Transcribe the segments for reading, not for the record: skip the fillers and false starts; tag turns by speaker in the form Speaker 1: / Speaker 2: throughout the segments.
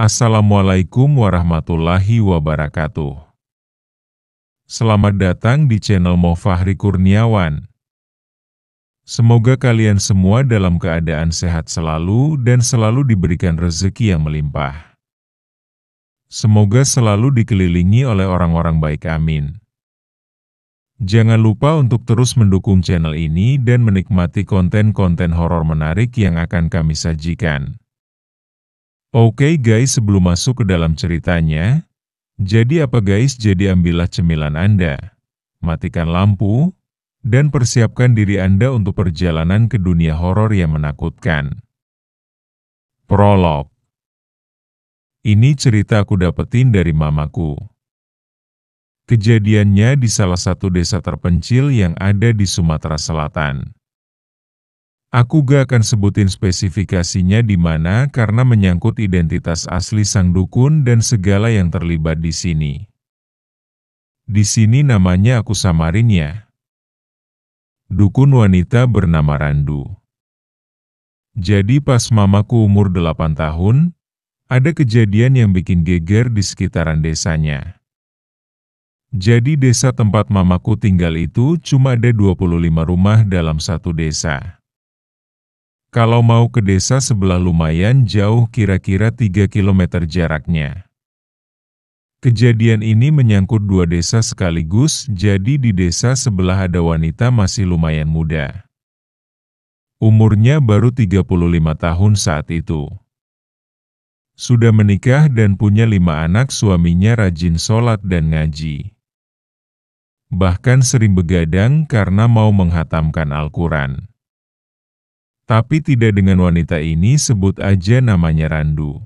Speaker 1: Assalamualaikum warahmatullahi wabarakatuh. Selamat datang di channel Mo Fahri Kurniawan. Semoga kalian semua dalam keadaan sehat selalu dan selalu diberikan rezeki yang melimpah. Semoga selalu dikelilingi oleh orang-orang baik, amin. Jangan lupa untuk terus mendukung channel ini dan menikmati konten-konten horor menarik yang akan kami sajikan. Oke guys, sebelum masuk ke dalam ceritanya, jadi apa guys? Jadi ambillah cemilan Anda, matikan lampu, dan persiapkan diri Anda untuk perjalanan ke dunia horor yang menakutkan. Prolog. Ini cerita aku dapetin dari mamaku. Kejadiannya di salah satu desa terpencil yang ada di Sumatera Selatan. Aku gak akan sebutin spesifikasinya di mana karena menyangkut identitas asli sang dukun dan segala yang terlibat di sini. Di sini namanya aku samarin ya. Dukun wanita bernama Randu. Jadi pas mamaku umur 8 tahun, ada kejadian yang bikin geger di sekitaran desanya. Jadi desa tempat mamaku tinggal itu cuma ada 25 rumah dalam satu desa. Kalau mau ke desa sebelah lumayan jauh, kira-kira 3 km jaraknya. Kejadian ini menyangkut dua desa sekaligus, jadi di desa sebelah ada wanita masih lumayan muda. Umurnya baru 35 tahun saat itu. Sudah menikah dan punya 5 anak, suaminya rajin sholat dan ngaji. Bahkan sering begadang karena mau menghatamkan Al-Quran. Tapi tidak dengan wanita ini, sebut aja namanya Randu.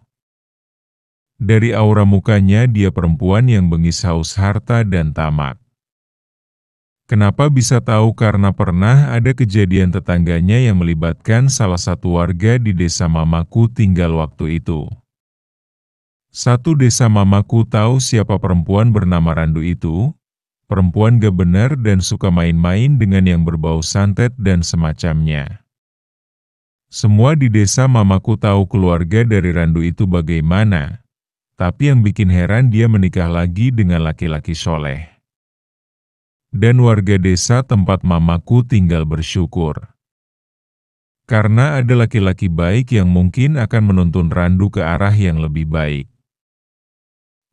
Speaker 1: Dari aura mukanya dia perempuan yang bengis haus harta dan tamak. Kenapa bisa tahu? Karena pernah ada kejadian tetangganya yang melibatkan salah satu warga di desa mamaku tinggal waktu itu. Satu desa mamaku tahu siapa perempuan bernama Randu itu. Perempuan gak benar dan suka main-main dengan yang berbau santet dan semacamnya. Semua di desa mamaku tahu keluarga dari Randu itu bagaimana, tapi yang bikin heran dia menikah lagi dengan laki-laki soleh. Dan warga desa tempat mamaku tinggal bersyukur. Karena ada laki-laki baik yang mungkin akan menuntun Randu ke arah yang lebih baik.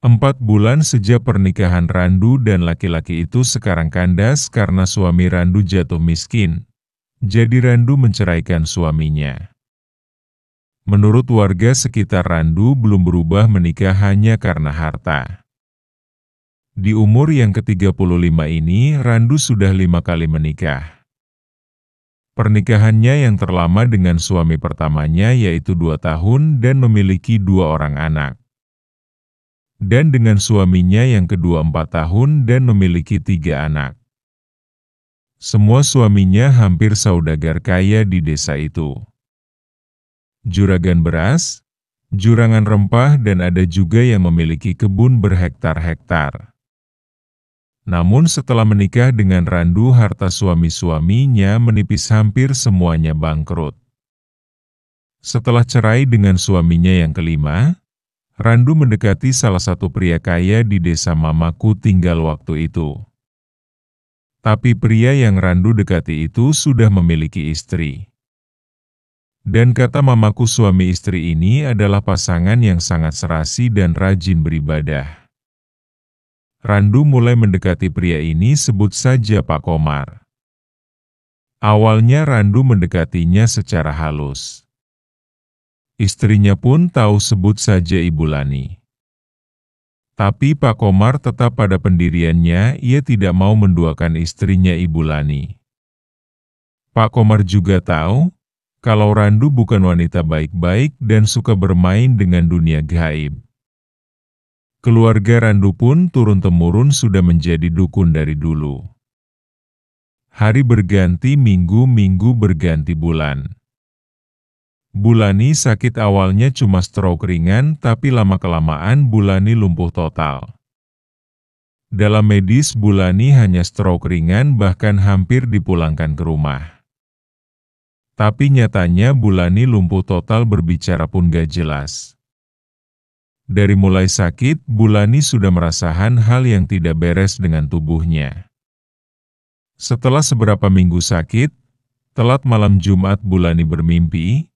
Speaker 1: 4 bulan sejak pernikahan Randu dan laki-laki itu sekarang kandas karena suami Randu jatuh miskin. Jadi Randu menceraikan suaminya. Menurut warga sekitar, Randu belum berubah menikah hanya karena harta. Di umur yang ke-35 ini, Randu sudah 5 kali menikah. Pernikahannya yang terlama dengan suami pertamanya yaitu 2 tahun dan memiliki 2 orang anak. Dan dengan suaminya yang kedua 4 tahun dan memiliki 3 anak. Semua suaminya hampir saudagar kaya di desa itu. Juragan beras, jurangan rempah dan ada juga yang memiliki kebun berhektar-hektar. Namun setelah menikah dengan Randu, harta suami-suaminya menipis, hampir semuanya bangkrut. Setelah cerai dengan suaminya yang kelima, Randu mendekati salah satu pria kaya di desa mamaku tinggal waktu itu. Tapi pria yang Randu dekati itu sudah memiliki istri. Dan kata mamaku, suami istri ini adalah pasangan yang sangat serasi dan rajin beribadah. Randu mulai mendekati pria ini, sebut saja Pak Komar. Awalnya Randu mendekatinya secara halus. Istrinya pun tahu, sebut saja Ibu Lani. Tapi Pak Komar tetap pada pendiriannya, ia tidak mau menduakan istrinya Ibu Lani. Pak Komar juga tahu, kalau Randu bukan wanita baik-baik dan suka bermain dengan dunia gaib. Keluarga Randu pun turun-temurun sudah menjadi dukun dari dulu. Hari berganti minggu, minggu berganti bulan. Bulani sakit awalnya cuma stroke ringan, tapi lama-kelamaan Bulani lumpuh total. Dalam medis, Bulani hanya stroke ringan, bahkan hampir dipulangkan ke rumah. Tapi nyatanya Bulani lumpuh total, berbicara pun gak jelas. Dari mulai sakit, Bulani sudah merasakan hal yang tidak beres dengan tubuhnya. Setelah seberapa minggu sakit, telat malam Jumat Bulani bermimpi,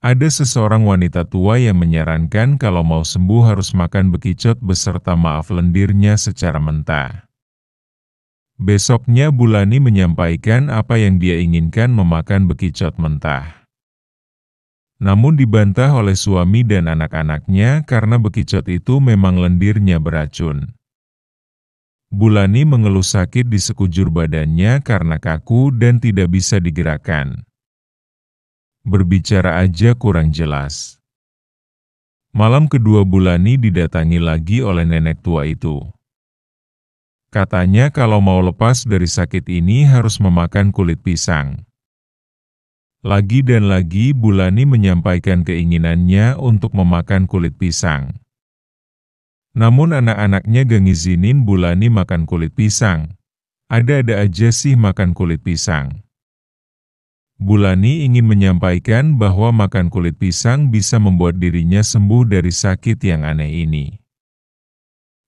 Speaker 1: ada seseorang wanita tua yang menyarankan kalau mau sembuh harus makan bekicot beserta maaf lendirnya secara mentah. Besoknya Bulani menyampaikan apa yang dia inginkan, memakan bekicot mentah. Namun dibantah oleh suami dan anak-anaknya karena bekicot itu memang lendirnya beracun. Bulani mengeluh sakit di sekujur badannya karena kaku dan tidak bisa digerakkan. Berbicara aja kurang jelas. Malam kedua Bulani didatangi lagi oleh nenek tua itu. Katanya kalau mau lepas dari sakit ini harus memakan kulit pisang. Lagi dan lagi Bulani menyampaikan keinginannya untuk memakan kulit pisang. Namun anak-anaknya gak ngizinin Bulani makan kulit pisang. Ada-ada aja sih makan kulit pisang. Bulani ingin menyampaikan bahwa makan kulit pisang bisa membuat dirinya sembuh dari sakit yang aneh ini.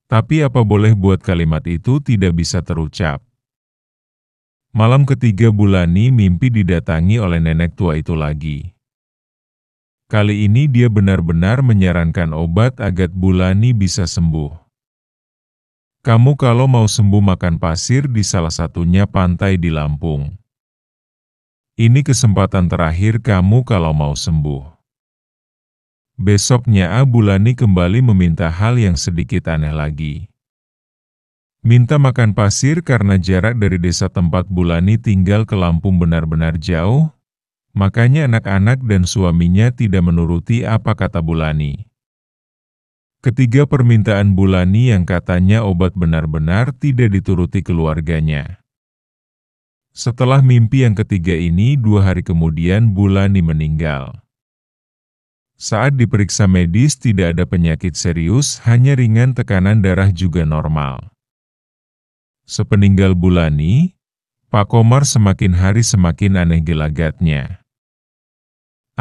Speaker 1: Tapi apa boleh buat kalimat itu tidak bisa terucap. Malam ketiga Bulani mimpi didatangi oleh nenek tua itu lagi. Kali ini dia benar-benar menyarankan obat agar Bulani bisa sembuh. Kamu kalau mau sembuh makan pasir di salah satunya pantai di Lampung. Ini kesempatan terakhir kamu kalau mau sembuh. Besoknya Bulani kembali meminta hal yang sedikit aneh lagi. Minta makan pasir karena jarak dari desa tempat Bulani tinggal ke Lampung benar-benar jauh, makanya anak-anak dan suaminya tidak menuruti apa kata Bulani. Ketiga permintaan Bulani yang katanya obat benar-benar tidak dituruti keluarganya. Setelah mimpi yang ketiga ini, 2 hari kemudian Bulani meninggal. Saat diperiksa medis tidak ada penyakit serius, hanya ringan, tekanan darah juga normal. Sepeninggal Bulani, Pak Komar semakin hari semakin aneh gelagatnya.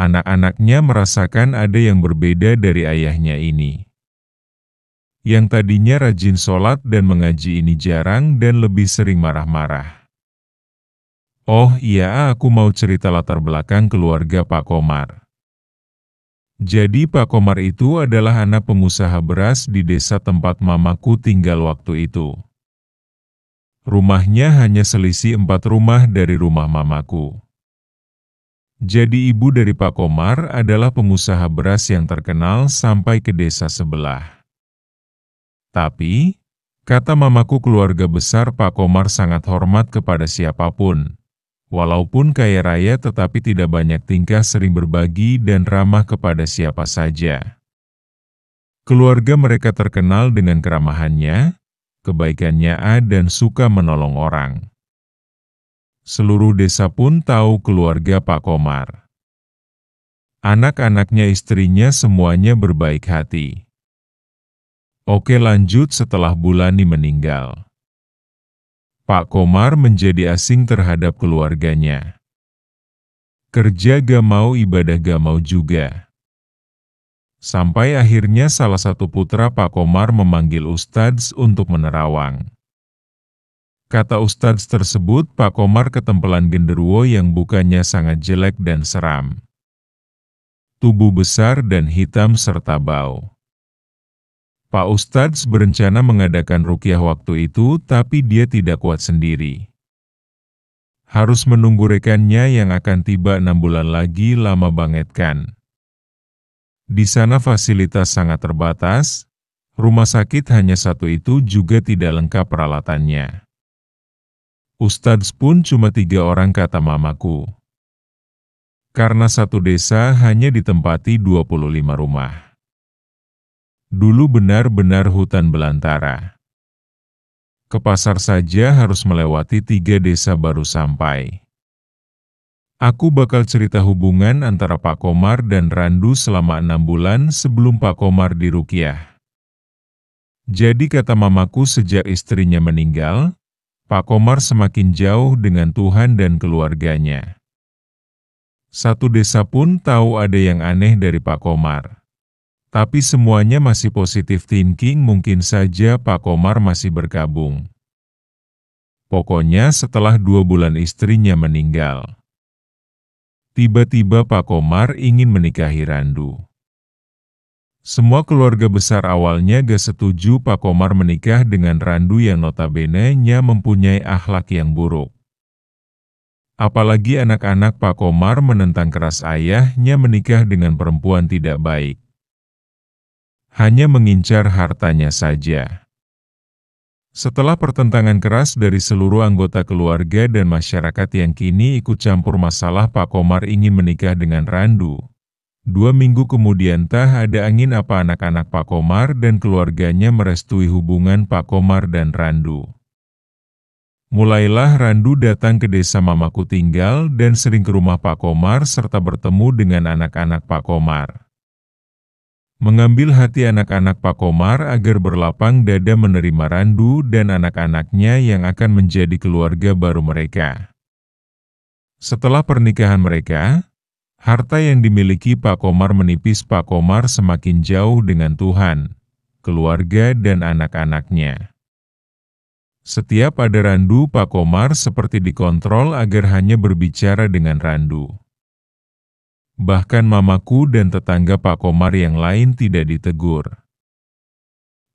Speaker 1: Anak-anaknya merasakan ada yang berbeda dari ayahnya ini. Yang tadinya rajin sholat dan mengaji ini jarang dan lebih sering marah-marah. Oh iya, aku mau cerita latar belakang keluarga Pak Komar. Jadi Pak Komar itu adalah anak pengusaha beras di desa tempat mamaku tinggal waktu itu. Rumahnya hanya selisih 4 rumah dari rumah mamaku. Jadi ibu dari Pak Komar adalah pengusaha beras yang terkenal sampai ke desa sebelah. Tapi, kata mamaku, keluarga besar Pak Komar sangat hormat kepada siapapun. Walaupun kaya raya tetapi tidak banyak tingkah, sering berbagi dan ramah kepada siapa saja. Keluarga mereka terkenal dengan keramahannya, kebaikannya dan suka menolong orang. Seluruh desa pun tahu keluarga Pak Komar. Anak-anaknya, istrinya semuanya berbaik hati. Oke, lanjut. Setelah Bulani meninggal, Pak Komar menjadi asing terhadap keluarganya. Kerja gak mau, ibadah gak mau juga. Sampai akhirnya salah satu putra Pak Komar memanggil Ustadz untuk menerawang. Kata Ustadz tersebut, Pak Komar ketempelan genderuwo yang bukannya sangat jelek dan seram. Tubuh besar dan hitam serta bau. Pak Ustadz berencana mengadakan ruqyah waktu itu, tapi dia tidak kuat sendiri. Harus menunggu rekannya yang akan tiba 6 bulan lagi, lama banget kan. Di sana fasilitas sangat terbatas, rumah sakit hanya satu itu juga tidak lengkap peralatannya. Ustadz pun cuma 3 orang kata mamaku. karena satu desa hanya ditempati 25 rumah. Dulu benar-benar hutan belantara. Ke pasar saja harus melewati 3 desa baru sampai. Aku bakal cerita hubungan antara Pak Komar dan Randu selama 6 bulan sebelum Pak Komar diruqyah. Jadi kata mamaku sejak istrinya meninggal, Pak Komar semakin jauh dengan Tuhan dan keluarganya. Satu desa pun tahu ada yang aneh dari Pak Komar. Tapi semuanya masih positive thinking, mungkin saja Pak Komar masih berkabung. Pokoknya setelah 2 bulan istrinya meninggal, tiba-tiba Pak Komar ingin menikahi Randu. Semua keluarga besar awalnya gak setuju Pak Komar menikah dengan Randu yang notabene-nya mempunyai akhlak yang buruk. Apalagi anak-anak Pak Komar menentang keras ayahnya menikah dengan perempuan tidak baik. Hanya mengincar hartanya saja. Setelah pertentangan keras dari seluruh anggota keluarga dan masyarakat yang kini ikut campur masalah Pak Komar ingin menikah dengan Randu, 2 minggu kemudian tak ada angin apa anak-anak Pak Komar dan keluarganya merestui hubungan Pak Komar dan Randu. Mulailah Randu datang ke desa mamaku tinggal dan sering ke rumah Pak Komar serta bertemu dengan anak-anak Pak Komar. Mengambil hati anak-anak Pak Komar agar berlapang dada menerima Randu dan anak-anaknya yang akan menjadi keluarga baru mereka. Setelah pernikahan mereka, harta yang dimiliki Pak Komar menipis. Pak Komar semakin jauh dengan Tuhan, keluarga dan anak-anaknya. Setiap ada Randu, Pak Komar seperti dikontrol agar hanya berbicara dengan Randu. Bahkan mamaku dan tetangga Pak Komar yang lain tidak ditegur.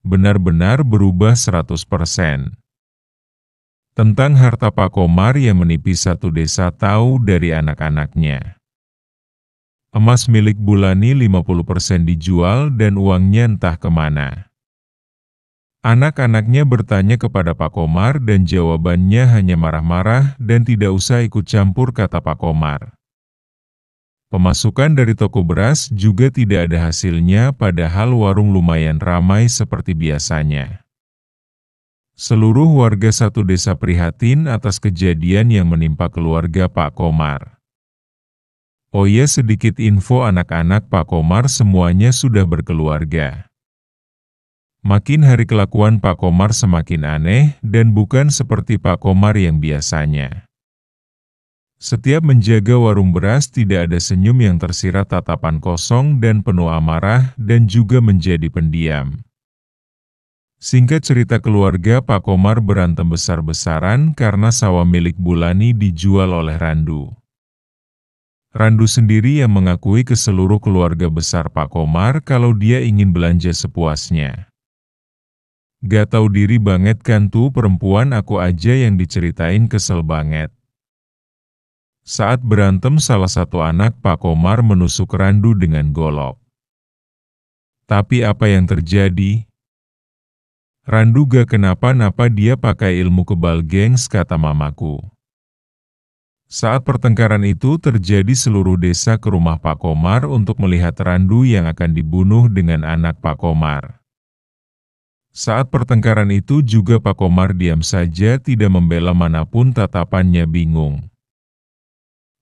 Speaker 1: Benar-benar berubah 100%. Tentang harta Pak Komar yang menipis satu desa tahu dari anak-anaknya. Emas milik Bulani 50% dijual dan uangnya entah kemana. Anak-anaknya bertanya kepada Pak Komar dan jawabannya hanya marah-marah dan tidak usah ikut campur, kata Pak Komar. Pemasukan dari toko beras juga tidak ada hasilnya padahal warung lumayan ramai seperti biasanya. Seluruh warga satu desa prihatin atas kejadian yang menimpa keluarga Pak Komar. Oh ya, sedikit info, anak-anak Pak Komar semuanya sudah berkeluarga. Makin hari kelakuan Pak Komar semakin aneh dan bukan seperti Pak Komar yang biasanya. Setiap menjaga warung beras tidak ada senyum, yang tersirat tatapan kosong dan penuh amarah dan juga menjadi pendiam. Singkat cerita, keluarga Pak Komar berantem besar-besaran karena sawah milik Bulani dijual oleh Randu. Randu sendiri yang mengakui ke seluruh keluarga besar Pak Komar kalau dia ingin belanja sepuasnya. Gak tahu diri banget kan tuh perempuan, aku aja yang diceritain kesel banget. Saat berantem, salah satu anak Pak Komar menusuk Randu dengan golok. Tapi apa yang terjadi? Randu gak kenapa-napa, dia pakai ilmu kebal, gengs, kata mamaku. Saat pertengkaran itu terjadi, seluruh desa ke rumah Pak Komar untuk melihat Randu yang akan dibunuh dengan anak Pak Komar. Saat pertengkaran itu juga Pak Komar diam saja, tidak membela manapun, tatapannya bingung.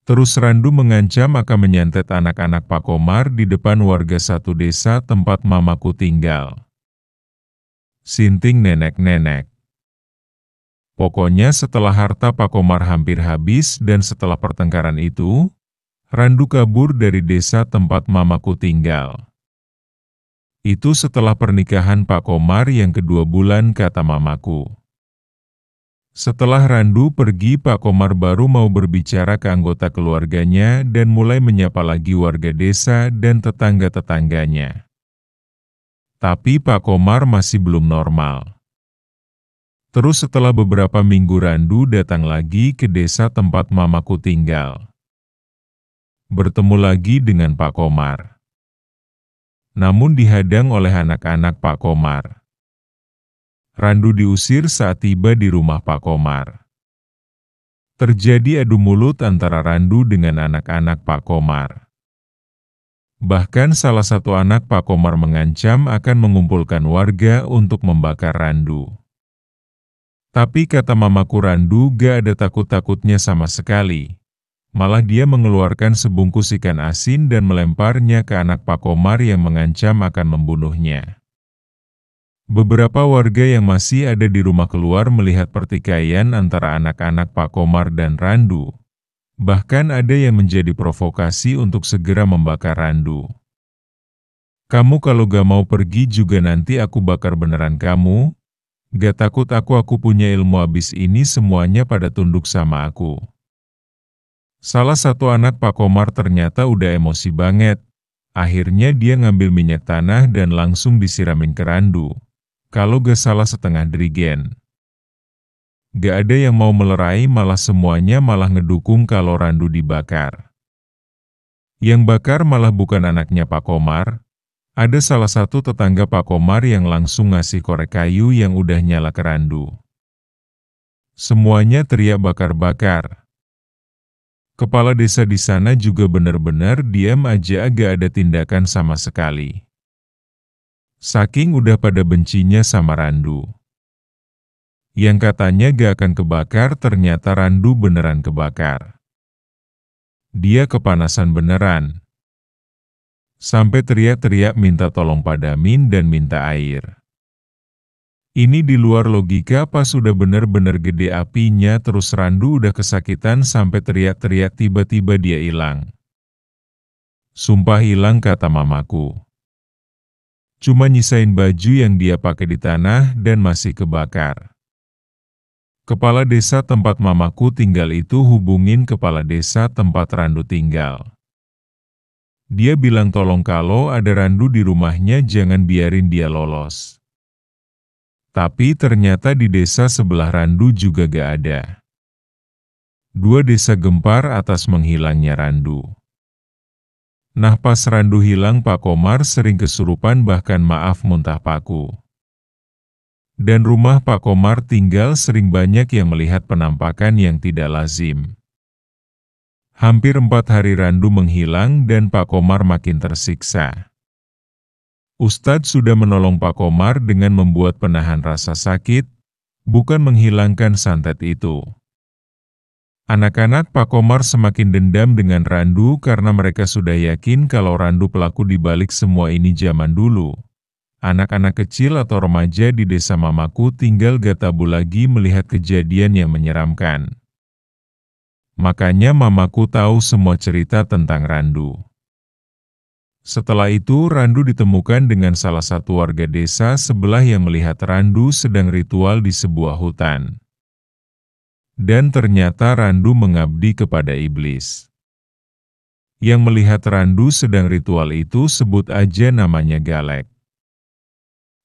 Speaker 1: Terus Randu mengancam akan menyantet anak-anak Pak Komar di depan warga satu desa tempat mamaku tinggal. Sinting nenek-nenek. Pokoknya setelah harta Pak Komar hampir habis dan setelah pertengkaran itu, Randu kabur dari desa tempat mamaku tinggal. Itu setelah pernikahan Pak Komar yang kedua bulan, kata mamaku. Setelah Randu pergi, Pak Komar baru mau berbicara ke anggota keluarganya dan mulai menyapa lagi warga desa dan tetangga-tetangganya. Tapi Pak Komar masih belum normal. Terus setelah beberapa minggu Randu datang lagi ke desa tempat mamaku tinggal. Bertemu lagi dengan Pak Komar. Namun dihadang oleh anak-anak Pak Komar. Randu diusir saat tiba di rumah Pak Komar. Terjadi adu mulut antara Randu dengan anak-anak Pak Komar. Bahkan salah satu anak Pak Komar mengancam akan mengumpulkan warga untuk membakar Randu. Tapi kata mamaku, Randu gak ada takut-takutnya sama sekali. Malah dia mengeluarkan sebungkus ikan asin dan melemparnya ke anak Pak Komar yang mengancam akan membunuhnya. Beberapa warga yang masih ada di rumah keluar melihat pertikaian antara anak-anak Pak Komar dan Randu. Bahkan ada yang menjadi provokasi untuk segera membakar Randu. "Kamu kalau gak mau pergi juga nanti aku bakar beneran kamu. Gak takut aku punya ilmu, abis ini semuanya pada tunduk sama aku." Salah satu anak Pak Komar ternyata udah emosi banget. Akhirnya dia ngambil minyak tanah dan langsung disiramin ke Randu. Kalau gak salah setengah dirigen. Gak ada yang mau melerai, malah semuanya malah ngedukung kalau Randu dibakar. Yang bakar malah bukan anaknya Pak Komar. Ada salah satu tetangga Pak Komar yang langsung ngasih korek kayu yang udah nyala ke Randu. Semuanya teriak bakar-bakar. Kepala desa di sana juga benar-benar diam aja, gak ada tindakan sama sekali. Saking udah pada bencinya sama Randu. Yang katanya gak akan kebakar, ternyata Randu beneran kebakar. Dia kepanasan beneran. Sampai teriak-teriak minta tolong padamin dan minta air. Ini di luar logika, pas udah bener-bener gede apinya terus Randu udah kesakitan sampai teriak-teriak, tiba-tiba dia hilang. Sumpah hilang, kata mamaku. Cuma nyisain baju yang dia pakai di tanah dan masih kebakar. Kepala desa tempat mamaku tinggal itu hubungin kepala desa tempat Randu tinggal. Dia bilang tolong kalau ada Randu di rumahnya jangan biarin dia lolos. Tapi ternyata di desa sebelah Randu juga gak ada. Dua desa gempar atas menghilangnya Randu. Nah pas Randu hilang, Pak Komar sering kesurupan, bahkan maaf muntah paku. Dan rumah Pak Komar tinggal sering banyak yang melihat penampakan yang tidak lazim. Hampir 4 hari Randu menghilang dan Pak Komar makin tersiksa. Ustadz sudah menolong Pak Komar dengan membuat penahan rasa sakit, bukan menghilangkan santet itu. Anak-anak Pak Komar semakin dendam dengan Randu karena mereka sudah yakin kalau Randu pelaku dibalik semua ini zaman dulu. Anak-anak kecil atau remaja di desa mamaku tinggal gak tabu lagi melihat kejadian yang menyeramkan. Makanya mamaku tahu semua cerita tentang Randu. Setelah itu Randu ditemukan dengan salah satu warga desa sebelah yang melihat Randu sedang ritual di sebuah hutan. Dan ternyata Randu mengabdi kepada iblis. Yang melihat Randu sedang ritual itu sebut aja namanya Galek.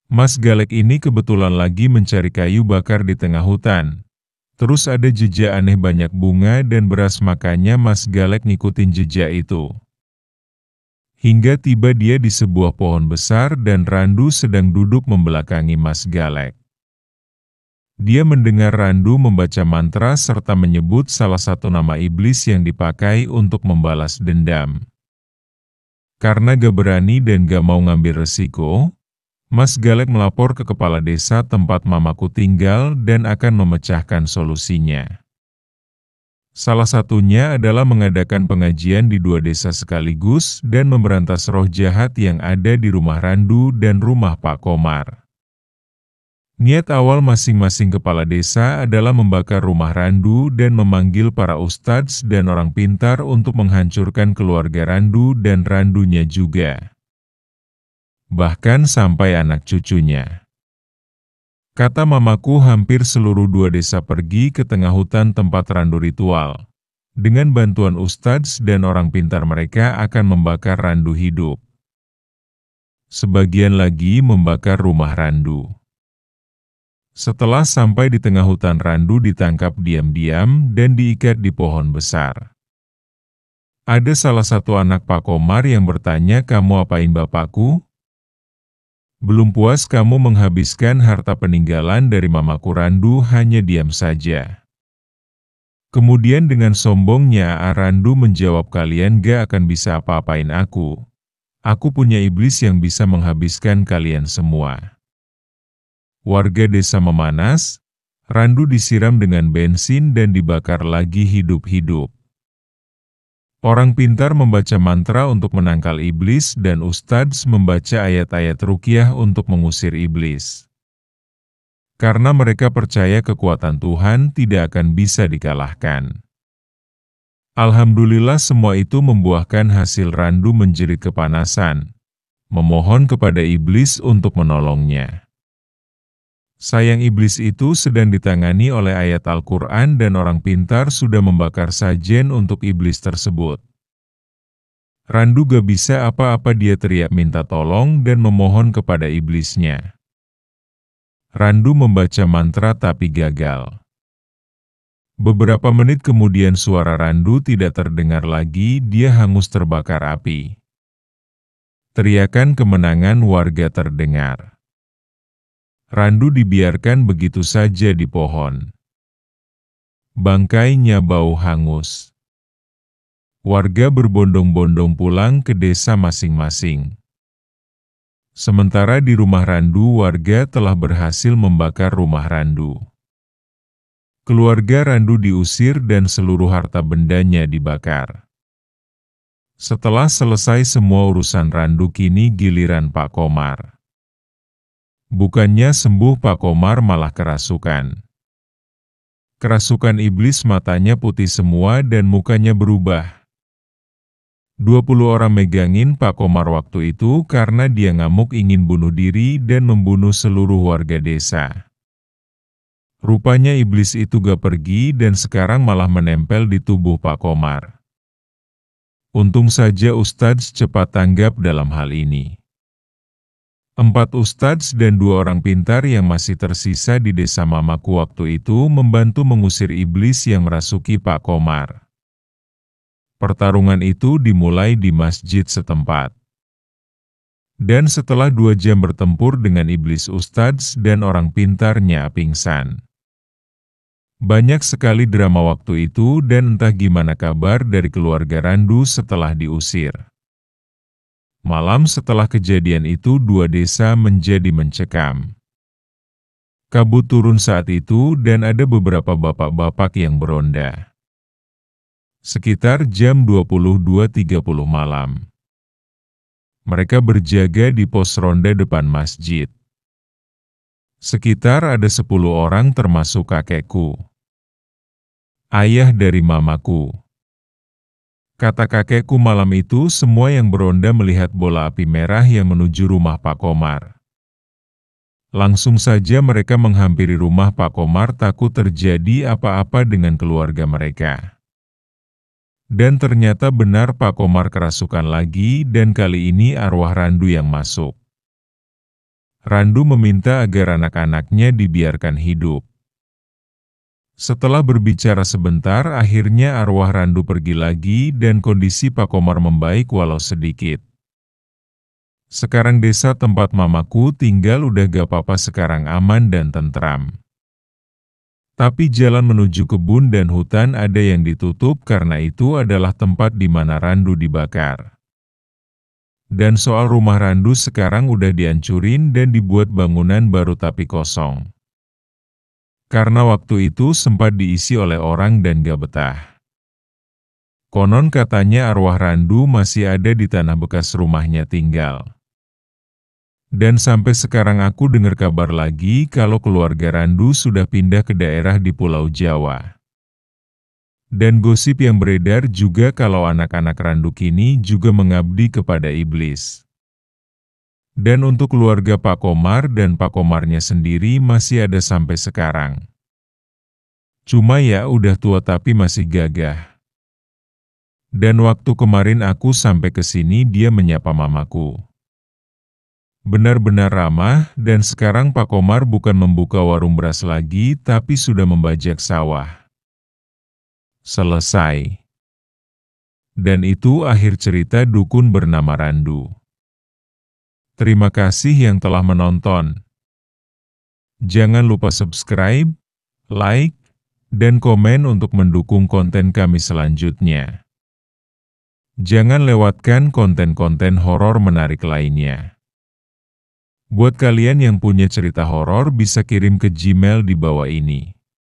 Speaker 1: Mas Galek ini kebetulan lagi mencari kayu bakar di tengah hutan. Terus ada jejak aneh banyak bunga dan beras, makanya Mas Galek ngikutin jejak itu. Hingga tiba dia di sebuah pohon besar dan Randu sedang duduk membelakangi Mas Galek. Dia mendengar Randu membaca mantra serta menyebut salah satu nama iblis yang dipakai untuk membalas dendam. Karena gak berani dan gak mau ngambil resiko, Mas Galek melapor ke kepala desa tempat mamaku tinggal dan akan memecahkan solusinya. Salah satunya adalah mengadakan pengajian di 2 desa sekaligus dan memberantas roh jahat yang ada di rumah Randu dan rumah Pak Komar. Niat awal masing-masing kepala desa adalah membakar rumah Randu dan memanggil para ustadz dan orang pintar untuk menghancurkan keluarga Randu dan Randunya juga. Bahkan sampai anak cucunya. Kata mamaku hampir seluruh 2 desa pergi ke tengah hutan tempat Randu ritual. Dengan bantuan ustadz dan orang pintar mereka akan membakar Randu hidup. Sebagian lagi membakar rumah Randu. Setelah sampai di tengah hutan, Randu ditangkap diam-diam dan diikat di pohon besar. Ada salah satu anak Pak Komar yang bertanya, "Kamu apain bapakku? Belum puas kamu menghabiskan harta peninggalan dari mamaku?" Randu hanya diam saja. Kemudian dengan sombongnya Randu menjawab, kalian gak akan bisa apa-apain aku. Aku punya iblis yang bisa menghabiskan kalian semua. Warga desa memanas, Randu disiram dengan bensin dan dibakar lagi hidup-hidup. Orang pintar membaca mantra untuk menangkal iblis dan ustadz membaca ayat-ayat ruqyah untuk mengusir iblis. Karena mereka percaya kekuatan Tuhan tidak akan bisa dikalahkan. Alhamdulillah semua itu membuahkan hasil. Randu menjerit kepanasan, memohon kepada iblis untuk menolongnya. Sayang iblis itu sedang ditangani oleh ayat Al-Quran dan orang pintar sudah membakar sajen untuk iblis tersebut. Randu gak bisa apa-apa, dia teriak minta tolong dan memohon kepada iblisnya. Randu membaca mantra tapi gagal. Beberapa menit kemudian suara Randu tidak terdengar lagi, dia hangus terbakar api. Teriakan kemenangan warga terdengar. Randu dibiarkan begitu saja di pohon. Bangkainya bau hangus. Warga berbondong-bondong pulang ke desa masing-masing. Sementara di rumah Randu, warga telah berhasil membakar rumah Randu. Keluarga Randu diusir dan seluruh harta bendanya dibakar. Setelah selesai semua urusan Randu, kini giliran Pak Komar. Bukannya sembuh, Pak Komar malah kerasukan. Kerasukan iblis, matanya putih semua dan mukanya berubah. 20 orang megangin Pak Komar waktu itu karena dia ngamuk ingin bunuh diri dan membunuh seluruh warga desa. Rupanya iblis itu gak pergi dan sekarang malah menempel di tubuh Pak Komar. Untung saja ustadz cepat tanggap dalam hal ini. 4 ustadz dan 2 orang pintar yang masih tersisa di desa mamaku waktu itu membantu mengusir iblis yang merasuki Pak Komar. Pertarungan itu dimulai di masjid setempat. Dan setelah 2 jam bertempur dengan iblis, ustadz dan orang pintarnya pingsan. Banyak sekali drama waktu itu dan entah gimana kabar dari keluarga Randu setelah diusir. Malam setelah kejadian itu 2 desa menjadi mencekam. Kabut turun saat itu dan ada beberapa bapak-bapak yang beronda. Sekitar jam 22.30 malam. Mereka berjaga di pos ronda depan masjid. Sekitar ada 10 orang termasuk kakekku. Ayah dari mamaku. Kata kakekku, malam itu semua yang beronda melihat bola api merah yang menuju rumah Pak Komar. Langsung saja mereka menghampiri rumah Pak Komar, takut terjadi apa-apa dengan keluarga mereka. Dan ternyata benar, Pak Komar kerasukan lagi dan kali ini arwah Randu yang masuk. Randu meminta agar anak-anaknya dibiarkan hidup. Setelah berbicara sebentar, akhirnya arwah Randu pergi lagi dan kondisi Pak Komar membaik walau sedikit. Sekarang desa tempat mamaku tinggal udah gak apa-apa, sekarang aman dan tentram. Tapi jalan menuju kebun dan hutan ada yang ditutup karena itu adalah tempat di mana Randu dibakar. Dan soal rumah Randu sekarang udah dihancurin dan dibuat bangunan baru tapi kosong. Karena waktu itu sempat diisi oleh orang dan gak betah. Konon katanya arwah Randu masih ada di tanah bekas rumahnya tinggal. Dan sampai sekarang aku dengar kabar lagi kalau keluarga Randu sudah pindah ke daerah di Pulau Jawa. Dan gosip yang beredar juga kalau anak-anak Randu kini juga mengabdi kepada iblis. Dan untuk keluarga Pak Komar dan Pak Komarnya sendiri masih ada sampai sekarang. Cuma ya udah tua tapi masih gagah. Dan waktu kemarin aku sampai ke sini dia menyapa mamaku. Benar-benar ramah, dan sekarang Pak Komar bukan membuka warung beras lagi, tapi sudah membajak sawah. Selesai. Dan itu akhir cerita dukun bernama Randu. Terima kasih yang telah menonton. Jangan lupa subscribe, like, dan komen untuk mendukung konten kami selanjutnya. Jangan lewatkan konten-konten horor menarik lainnya. Buat kalian yang punya cerita horor bisa kirim ke Gmail di bawah ini.